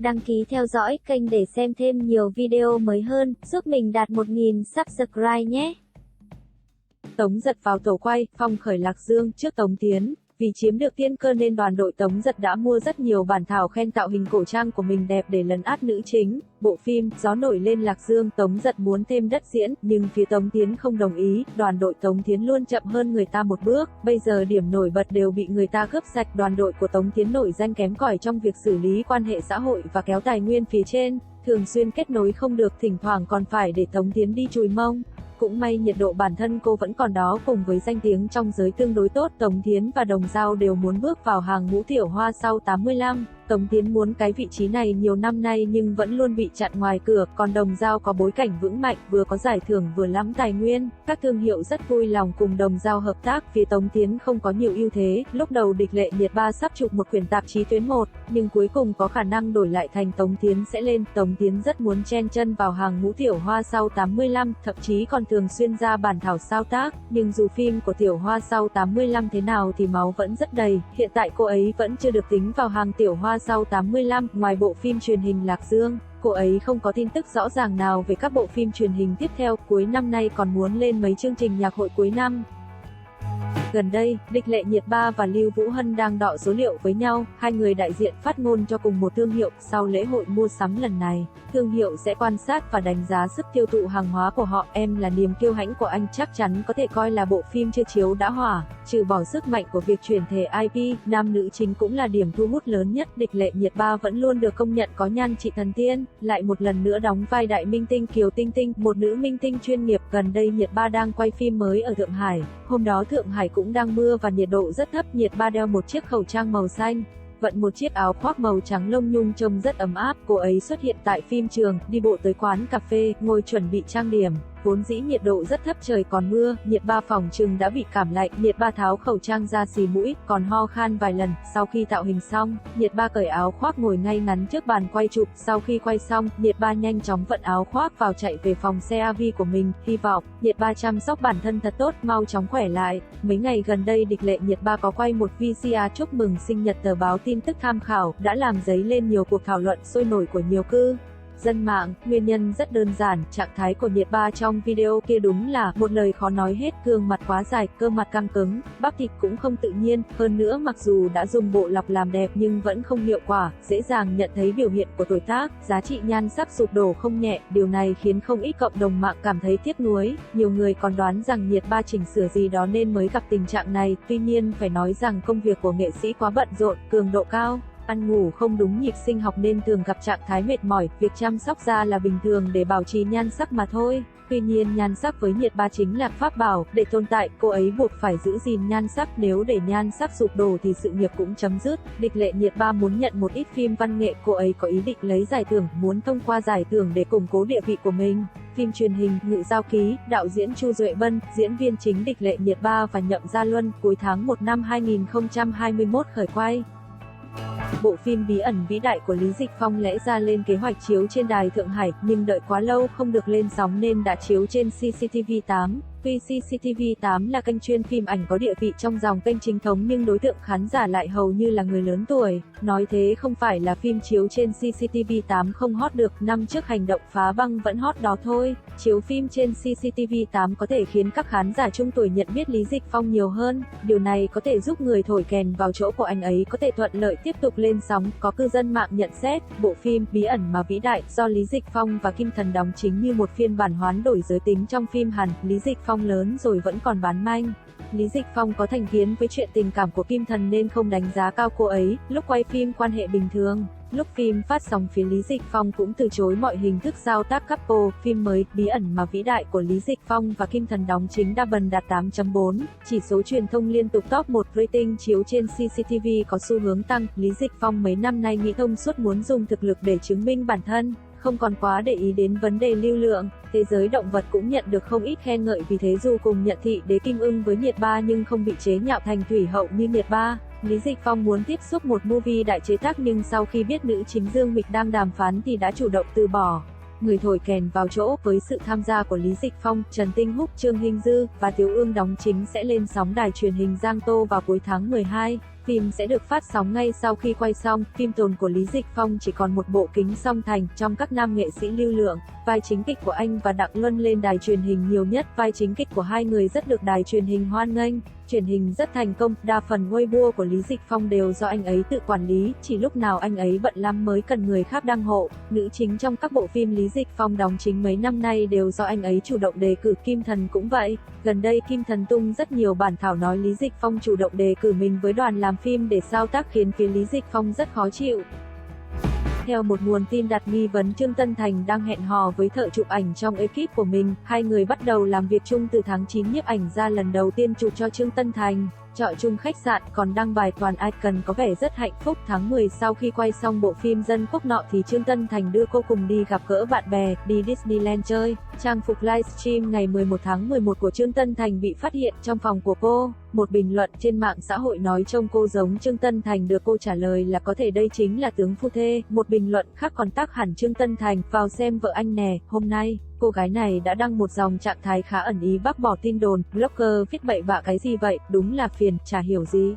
đăng ký theo dõi kênh để xem thêm nhiều video mới hơn, giúp mình đạt 1000 subscribe nhé. Tống Giật vào tổ quay, phong khởi Lạc Dương trước Tống Tiến. Vì chiếm được tiên cơ nên đoàn đội Tống Giật đã mua rất nhiều bản thảo khen tạo hình cổ trang của mình đẹp để lấn át nữ chính. Bộ phim Gió nổi lên Lạc Dương, Tống Giật muốn thêm đất diễn, nhưng phía Tống Tiến không đồng ý. Đoàn đội Tống Tiến luôn chậm hơn người ta một bước, bây giờ điểm nổi bật đều bị người ta cướp sạch. Đoàn đội của Tống Tiến nổi danh kém cỏi trong việc xử lý quan hệ xã hội và kéo tài nguyên phía trên, thường xuyên kết nối không được, thỉnh thoảng còn phải để Tống Tiến đi chùi mông. Cũng may nhiệt độ bản thân cô vẫn còn đó, cùng với danh tiếng trong giới tương đối tốt, Tống Tiến và Đồng Dao đều muốn bước vào hàng ngũ tiểu hoa sau 85. Tống Tiến muốn cái vị trí này nhiều năm nay nhưng vẫn luôn bị chặn ngoài cửa, còn Đồng Dao có bối cảnh vững mạnh, vừa có giải thưởng vừa lắm tài nguyên, các thương hiệu rất vui lòng cùng Đồng Dao hợp tác. Phía Tống Tiến không có nhiều ưu thế, lúc đầu Địch Lệ Nhiệt Ba sắp chụp một quyển tạp chí tuyến 1, nhưng cuối cùng có khả năng đổi lại thành Tống Tiến sẽ lên. Tống Tiến rất muốn chen chân vào hàng ngũ tiểu hoa sau 85, thậm chí còn thường xuyên ra bản thảo sao tác, nhưng dù phim của tiểu hoa sau 85 thế nào thì máu vẫn rất đầy, hiện tại cô ấy vẫn chưa được tính vào hàng tiểu hoa sau 85, ngoài bộ phim truyền hình Lạc Dương, cô ấy không có tin tức rõ ràng nào về các bộ phim truyền hình tiếp theo, cuối năm nay còn muốn lên mấy chương trình nhạc hội cuối năm. Gần đây, Địch Lệ Nhiệt Ba và Lưu Vũ Hân đang đọ số liệu với nhau, hai người đại diện phát ngôn cho cùng một thương hiệu. Sau lễ hội mua sắm lần này, thương hiệu sẽ quan sát và đánh giá sức tiêu thụ hàng hóa của họ. Em là niềm kiêu hãnh của anh chắc chắn có thể coi là bộ phim chưa chiếu đã hỏa. Trừ bỏ sức mạnh của việc chuyển thể IP, nam nữ chính cũng là điểm thu hút lớn nhất. Địch Lệ Nhiệt Ba vẫn luôn được công nhận có nhan trị thần tiên, lại một lần nữa đóng vai đại minh tinh Kiều Tinh Tinh, một nữ minh tinh chuyên nghiệp. Gần đây Nhiệt Ba đang quay phim mới ở Thượng Hải, hôm đó Thượng Hải cũng đang mưa và nhiệt độ rất thấp. Nhiệt Ba đeo một chiếc khẩu trang màu xanh, vận một chiếc áo khoác màu trắng lông nhung trông rất ấm áp. Cô ấy xuất hiện tại phim trường, đi bộ tới quán cà phê, ngồi chuẩn bị trang điểm. Vốn dĩ nhiệt độ rất thấp, trời còn mưa, Nhiệt Ba phòng chừng đã bị cảm lạnh. Nhiệt Ba tháo khẩu trang ra xì mũi, còn ho khan vài lần. Sau khi tạo hình xong, Nhiệt Ba cởi áo khoác ngồi ngay ngắn trước bàn quay chụp. Sau khi quay xong, Nhiệt Ba nhanh chóng vận áo khoác vào chạy về phòng CAV của mình. Hy vọng Nhiệt Ba chăm sóc bản thân thật tốt, mau chóng khỏe lại. Mấy ngày gần đây Địch Lệ Nhiệt Ba có quay một VCR chúc mừng sinh nhật. Tờ báo Tin Tức Tham Khảo đã làm dấy lên nhiều cuộc thảo luận sôi nổi của nhiều cư dân mạng. Nguyên nhân rất đơn giản, trạng thái của Nhiệt Ba trong video kia đúng là một lời khó nói hết, gương mặt quá dài, cơ mặt căng cứng, bắp thịt cũng không tự nhiên, hơn nữa mặc dù đã dùng bộ lọc làm đẹp nhưng vẫn không hiệu quả, dễ dàng nhận thấy biểu hiện của tuổi tác, giá trị nhan sắc sụp đổ không nhẹ. Điều này khiến không ít cộng đồng mạng cảm thấy tiếc nuối, nhiều người còn đoán rằng Nhiệt Ba chỉnh sửa gì đó nên mới gặp tình trạng này. Tuy nhiên phải nói rằng công việc của nghệ sĩ quá bận rộn, cường độ cao, ăn ngủ không đúng nhịp sinh học nên thường gặp trạng thái mệt mỏi, việc chăm sóc da là bình thường để bảo trì nhan sắc mà thôi. Tuy nhiên nhan sắc với Nhiệt Ba chính là pháp bảo, để tồn tại, cô ấy buộc phải giữ gìn nhan sắc, nếu để nhan sắc sụp đổ thì sự nghiệp cũng chấm dứt. Địch Lệ Nhiệt Ba muốn nhận một ít phim văn nghệ, cô ấy có ý định lấy giải thưởng, muốn thông qua giải thưởng để củng cố địa vị của mình. Phim truyền hình Ngự Giao Ký, đạo diễn Chu Duệ Bân, diễn viên chính Địch Lệ Nhiệt Ba và Nhậm Gia Luân, cuối tháng 1 năm 2021 khởi quay. Bộ phim bí ẩn vĩ đại của Lý Dịch Phong lẽ ra lên kế hoạch chiếu trên đài Thượng Hải, nhưng đợi quá lâu không được lên sóng nên đã chiếu trên CCTV8. Tuy CCTV8 là kênh chuyên phim ảnh có địa vị trong dòng kênh chính thống nhưng đối tượng khán giả lại hầu như là người lớn tuổi. Nói thế không phải là phim chiếu trên CCTV8 không hot được, năm trước Hành động phá băng vẫn hot đó thôi. Chiếu phim trên CCTV8 có thể khiến các khán giả trung tuổi nhận biết Lý Dịch Phong nhiều hơn. Điều này có thể giúp người thổi kèn vào chỗ của anh ấy có thể thuận lợi tiếp tục lên sóng. Có cư dân mạng nhận xét, bộ phim bí ẩn mà vĩ đại do Lý Dịch Phong và Kim Thần đóng chính như một phiên bản hoán đổi giới tính trong phim Hàn. Lý Dịch Phong lớn rồi vẫn còn bán manh. Lý Dịch Phong có thành kiến với chuyện tình cảm của Kim Thần nên không đánh giá cao cô ấy. Lúc quay phim quan hệ bình thường, lúc phim phát sóng phía Lý Dịch Phong cũng từ chối mọi hình thức giao tác couple. Phim mới bí ẩn mà vĩ đại của Lý Dịch Phong và Kim Thần đóng chính đa bần đạt 8.4, chỉ số truyền thông liên tục top 1 rating chiếu trên CCTV có xu hướng tăng. Lý Dịch Phong mấy năm nay nghĩ thông suốt, muốn dùng thực lực để chứng minh bản thân, không còn quá để ý đến vấn đề lưu lượng. Thế giới động vật cũng nhận được không ít khen ngợi, vì thế dù cùng nhận thị đế kim ưng với Nhiệt Ba nhưng không bị chế nhạo thành thủy hậu như Nhiệt Ba. Lý Dịch Phong muốn tiếp xúc một movie đại chế tác nhưng sau khi biết nữ chính Dương Mịch đang đàm phán thì đã chủ động từ bỏ. Người thổi kèn vào chỗ với sự tham gia của Lý Dịch Phong, Trần Tinh Húc, Trương Hinh Dư và Tiếu Ương đóng chính sẽ lên sóng đài truyền hình Giang Tô vào cuối tháng 12. Phim sẽ được phát sóng ngay sau khi quay xong. Phim tồn của Lý Dịch Phong chỉ còn một bộ Kính song thành. Trong các nam nghệ sĩ lưu lượng, vai chính kịch của anh và Đặng Luân lên đài truyền hình nhiều nhất. Vai chính kịch của hai người rất được đài truyền hình hoan nghênh. Truyền hình rất thành công, đa phần Weibo của Lý Dịch Phong đều do anh ấy tự quản lý, chỉ lúc nào anh ấy bận lắm mới cần người khác đăng hộ. Nữ chính trong các bộ phim Lý Dịch Phong đóng chính mấy năm nay đều do anh ấy chủ động đề cử. Kim Thần cũng vậy. Gần đây Kim Thần tung rất nhiều bản thảo nói Lý Dịch Phong chủ động đề cử mình với đoàn làm phim để sao tác khiến phía Lý Dịch Phong rất khó chịu. Theo một nguồn tin đặt nghi vấn Trương Tân Thành đang hẹn hò với thợ chụp ảnh trong ekip của mình, hai người bắt đầu làm việc chung từ tháng 9. Nhiếp ảnh ra lần đầu tiên chụp cho Trương Tân Thành, chọn chung khách sạn, còn đăng bài toàn icon có vẻ rất hạnh phúc. Tháng 10 sau khi quay xong bộ phim Dân Quốc nọ thì Trương Tân Thành đưa cô cùng đi gặp gỡ bạn bè, đi Disneyland chơi. Trang phục livestream ngày 11 tháng 11 của Trương Tân Thành bị phát hiện trong phòng của cô. Một bình luận trên mạng xã hội nói trông cô giống Trương Tân Thành, được cô trả lời là có thể đây chính là tướng phu thê. Một bình luận khác còn tag hẳn Trương Tân Thành, vào xem vợ anh nè. Hôm nay, cô gái này đã đăng một dòng trạng thái khá ẩn ý bác bỏ tin đồn, blogger viết bậy bạ cái gì vậy, đúng là phiền, chả hiểu gì.